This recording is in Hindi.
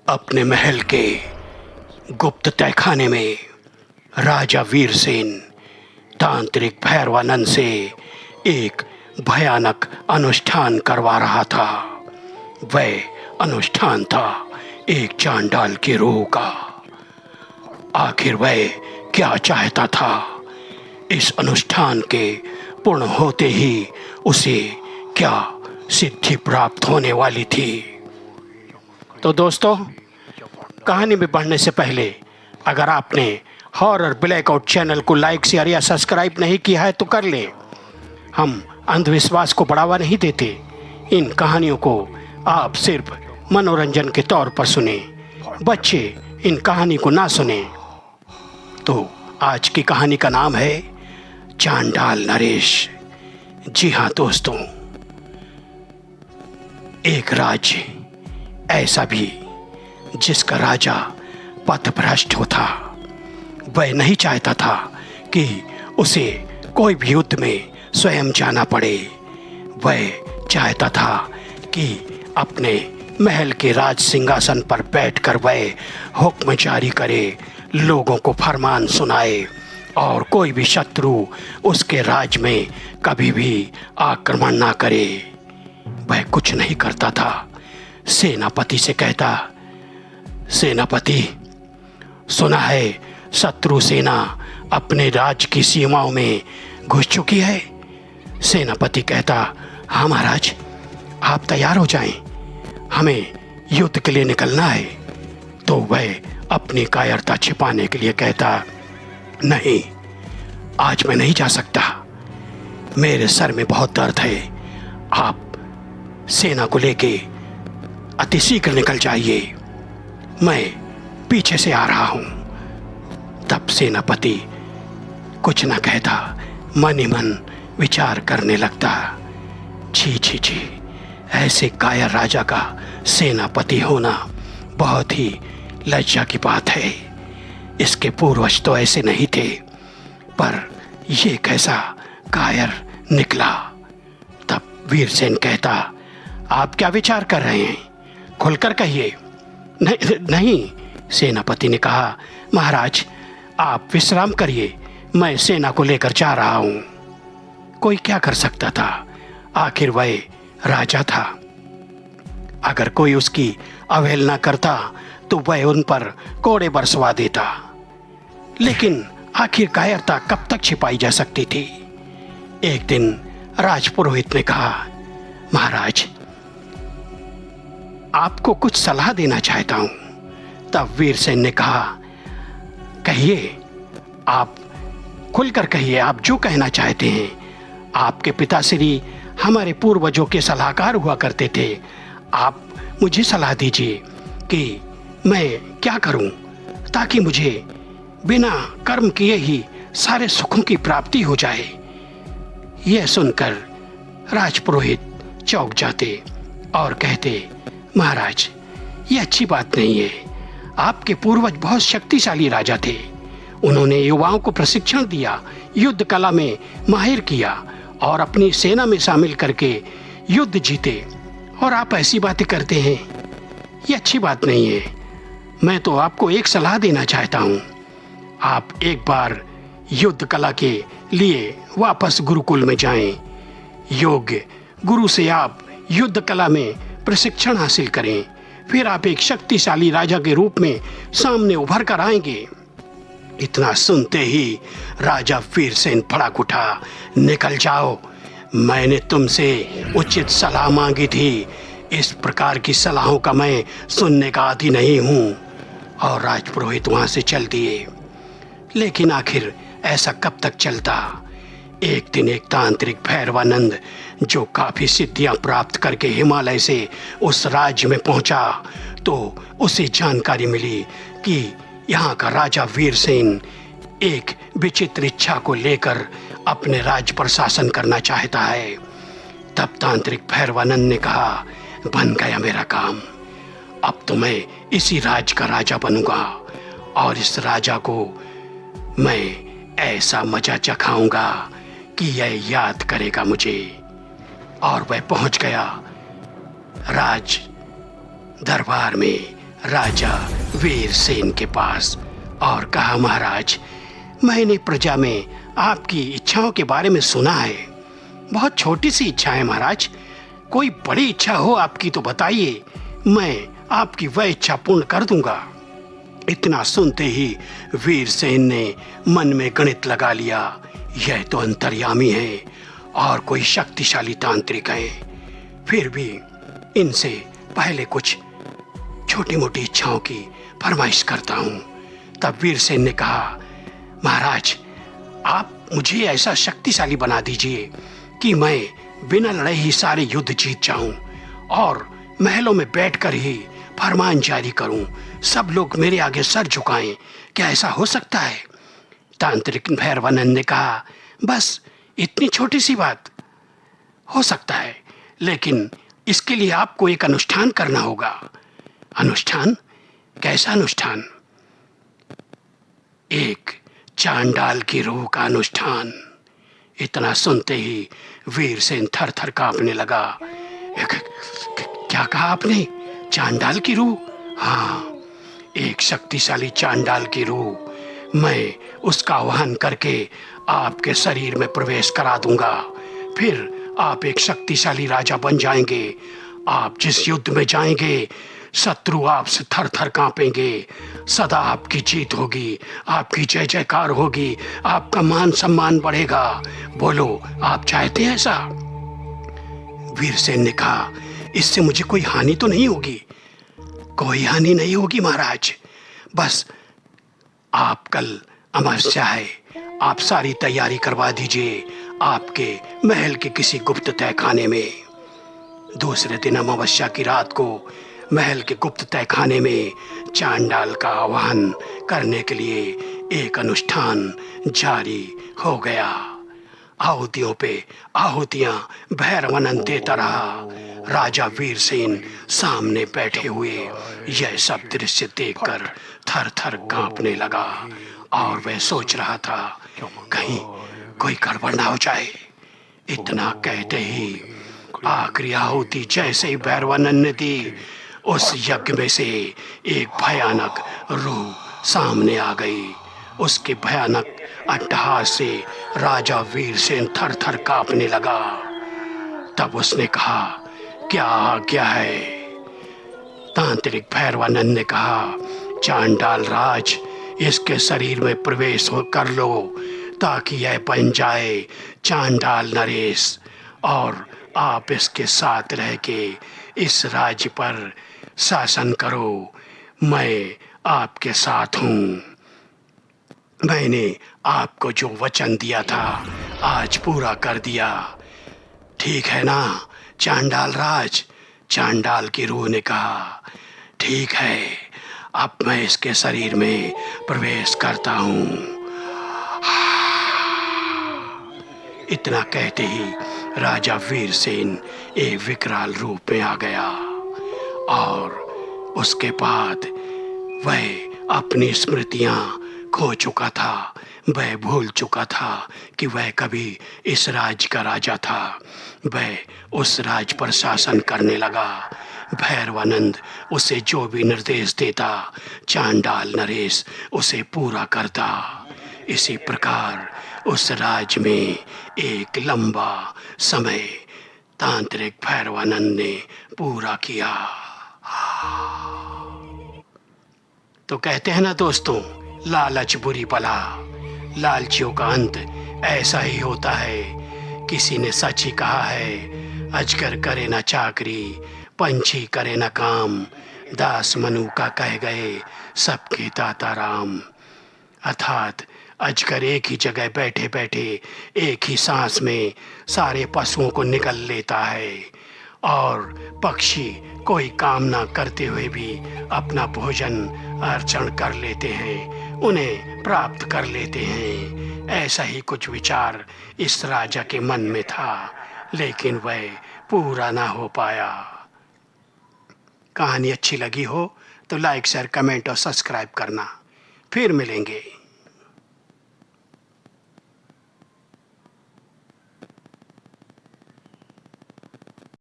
अपने महल के गुप्त तहखाने में राजा वीरसेन तांत्रिक भैरवानंद से एक भयानक अनुष्ठान करवा रहा था। वह अनुष्ठान था एक चांडाल के रूह का। आखिर वह क्या चाहता था? इस अनुष्ठान के पूर्ण होते ही उसे क्या सिद्धि प्राप्त होने वाली थी? तो दोस्तों, कहानी में बढ़ने से पहले अगर आपने हॉरर ब्लैकआउट चैनल को लाइक, शेयर या सब्सक्राइब नहीं किया है तो कर लें। हम अंधविश्वास को बढ़ावा नहीं देते। इन कहानियों को आप सिर्फ मनोरंजन के तौर पर सुने। बच्चे इन कहानी को ना सुने। तो आज की कहानी का नाम है चांडाल नरेश। जी हाँ दोस्तों, एक राज्य ऐसा भी जिसका राजा पथभ्रष्ट होता। वह नहीं चाहता था कि उसे कोई भी युद्ध में स्वयं जाना पड़े। वह चाहता था कि अपने महल के राज सिंहासन पर बैठकर वह हुक्म जारी करे, लोगों को फरमान सुनाए और कोई भी शत्रु उसके राज में कभी भी आक्रमण ना करे। वह कुछ नहीं करता था। सेनापति से कहता, सेनापति, सुना है शत्रु सेना अपने राज की सीमाओं में घुस चुकी है। सेनापति कहता, हाँ महाराज, आप तैयार हो जाएं, हमें युद्ध के लिए निकलना है। तो वह अपनी कायरता छिपाने के लिए कहता, नहीं, आज मैं नहीं जा सकता, मेरे सर में बहुत दर्द है। आप सेना को लेके अतिशीघ्र निकल जाइए, मैं पीछे से आ रहा हूं। तब सेनापति कुछ न कहता, मन ही मन विचार करने लगता, छी छी छी, ऐसे कायर राजा का सेनापति होना बहुत ही लज्जा की बात है। इसके पूर्वज तो ऐसे नहीं थे, पर ये कैसा कायर निकला। तब वीरसेन कहता, आप क्या विचार कर रहे हैं? खुलकर कहिए। नहीं, सेनापति ने कहा, महाराज आप विश्राम करिए, मैं सेना को लेकर जा रहा हूं। कोई क्या कर सकता था? आखिर वह राजा था। अगर कोई उसकी अवहेलना करता तो वह उन पर कोड़े बरसवा देता। लेकिन आखिर कायरता कब तक छिपाई जा सकती थी? एक दिन राजपुरोहित ने कहा, महाराज आपको कुछ सलाह देना चाहता हूं। तब वीरसेन ने कहा, कहिए, आप खुलकर कहिए, आप जो कहना चाहते हैं। आपके पिताश्री हमारे पूर्वजों के सलाहकार हुआ करते थे। आप मुझे सलाह दीजिए कि मैं क्या करूं ताकि मुझे बिना कर्म किए ही सारे सुखों की प्राप्ति हो जाए। यह सुनकर राजपुरोहित चौंक जाते और कहते, महाराज ये अच्छी बात नहीं है। आपके पूर्वज बहुत शक्तिशाली राजा थे। उन्होंने युवाओं को प्रशिक्षण दिया, युद्ध कला में माहिर किया और अपनी सेना में शामिल करके युद्ध जीते, और आप ऐसी बातें करते हैं, ये अच्छी बात नहीं है। मैं तो आपको एक सलाह देना चाहता हूँ। आप एक बार युद्ध कला के लिए वापस गुरुकुल में जाएं। योग्य गुरु से आप युद्ध कला में प्रशिक्षण हासिल करें, फिर आप एक शक्तिशाली राजा के रूप में सामने उभर कर आएंगे। इतना सुनते ही राजा वीरसेन भड़क उठा, निकल जाओ, मैंने तुमसे उचित सलाह मांगी थी। इस प्रकार की सलाहों का मैं सुनने का आदी नहीं हूँ। और राजपुरोहित वहां से चल दिए। लेकिन आखिर ऐसा कब तक चलता? एक दिन एक तांत्रिक भैरवानंद, जो काफी सिद्धियां प्राप्त करके हिमालय से उस राज्य में पहुंचा, तो उसे जानकारी मिली कि यहाँ का राजा वीरसेन एक विचित्र इच्छा को लेकर अपने राज्य पर शासन करना चाहता है। तब तांत्रिक भैरवानंद ने कहा, बन गया मेरा काम। अब तो मैं इसी राज्य का राजा बनूंगा और इस राजा को मैं ऐसा मजा चखाऊंगा कि यह याद करेगा मुझे। और वह पहुंच गया राज दरबार में राजा वीरसेन के पास और कहा, महाराज, मैंने प्रजा में आपकी इच्छाओं के बारे में सुना है। बहुत छोटी सी इच्छा है महाराज, कोई बड़ी इच्छा हो आपकी तो बताइए, मैं आपकी वह इच्छा पूर्ण कर दूंगा। इतना सुनते ही वीरसेन ने मन में गणित लगा लिया, यह तो अंतर्यामी है और कोई शक्तिशाली तांत्रिक है, फिर भी इनसे पहले कुछ छोटी मोटी इच्छाओं की फरमाइश करता हूँ। तब वीरसेन ने कहा, महाराज, आप मुझे ऐसा शक्तिशाली बना दीजिए कि मैं बिना लड़े ही सारे युद्ध जीत जाऊं और महलों में बैठकर ही फरमान जारी करूं, सब लोग मेरे आगे सर झुकाएं। क्या ऐसा हो सकता है? तांत्रिक भैरवानंद ने कहा, बस इतनी छोटी सी बात हो सकता है, लेकिन इसके लिए आपको एक अनुष्ठान करना होगा। अनुष्ठान? कैसा अनुष्ठान? एक चांडाल की रूह का अनुष्ठान। इतना सुनते ही वीरसेन थर थर कांपने लगा। क्या कहा आपने? चांडाल की रूह? हाँ, एक शक्तिशाली चांडाल की रूह। मैं उसका आह्वान करके आपके शरीर में प्रवेश करा दूंगा, फिर आप एक शक्तिशाली राजा बन जाएंगे। आप जिस युद्ध में जाएंगे, शत्रु आपसे थर थर कांपेंगे। सदा आपकी जीत होगी, आपकी जय जयकार होगी, आपका मान सम्मान बढ़ेगा। बोलो, आप चाहते हैं ऐसा? वीरसेन ने कहा, इससे मुझे कोई हानि तो नहीं होगी? कोई हानि नहीं होगी महाराज, बस आप कल अमावस्या है, आप सारी तैयारी करवा दीजिए आपके महल के किसी गुप्त तहखाने में। दूसरे दिन अमावस्या की रात को महल के गुप्त तहखाने में चांडाल का आह्वान करने के लिए एक अनुष्ठान जारी हो गया। आहुतियों पे आहुतियां भैरवानंद देता रहा। राजा वीरसेन सामने बैठे हुए यह सब दृश्य देखकर थर थर कांपने लगा और वह सोच रहा था, कहीं कोई गड़बड़ ना हो जाए। इतना कहते ही आखिरी आहुति जैसे ही भैरवानंद ने दी, उस यज्ञ में से एक भयानक रूह सामने आ गई। उसके भयानक अट्टहास से राजा वीरसेन थर थर कांपने लगा। तब उसने कहा, क्या है? तांत्रिक भैरवानंद ने कहा, चांडाल राज, इसके शरीर में प्रवेश कर लो ताकि यह बन जाए चांडाल नरेश और आप इसके साथ रह के इस राज्य पर शासन करो। मैं आपके साथ हूँ। मैंने आपको जो वचन दिया था आज पूरा कर दिया, ठीक है ना चांडाल राज? चांडाल की रूह ने कहा, ठीक है, अब मैं इसके शरीर में प्रवेश करता हूँ। इतना कहते ही राजा वीरसेन एक विकराल रूप में आ गया और उसके बाद वह अपनी स्मृतियां खो चुका था। वह भूल चुका था कि वह कभी इस राज्य का राजा था। वह उस राज्य पर शासन करने लगा। भैरवानंद उसे जो भी निर्देश देता, चांडाल नरेश उसे पूरा करता। इसी प्रकार उस राज्य में एक लंबा समय तांत्रिक भैरवानंद ने पूरा किया। तो कहते हैं ना दोस्तों, लालच बुरी बला, लालचियों का अंत ऐसा ही होता है। किसी ने सच ही कहा है, अजगर करे न चाकरी, पंछी करे न काम, दास मनु का कह गए सबके दाता राम। अर्थात अजगर एक ही जगह बैठे बैठे एक ही सांस में सारे पशुओं को निगल लेता है और पक्षी कोई काम ना करते हुए भी अपना भोजन अर्जन कर लेते हैं, उन्हें प्राप्त कर लेते हैं। ऐसा ही कुछ विचार इस राजा के मन में था, लेकिन वह पूरा ना हो पाया। कहानी अच्छी लगी हो तो लाइक शेयर कमेंट और सब्सक्राइब करना। फिर मिलेंगे।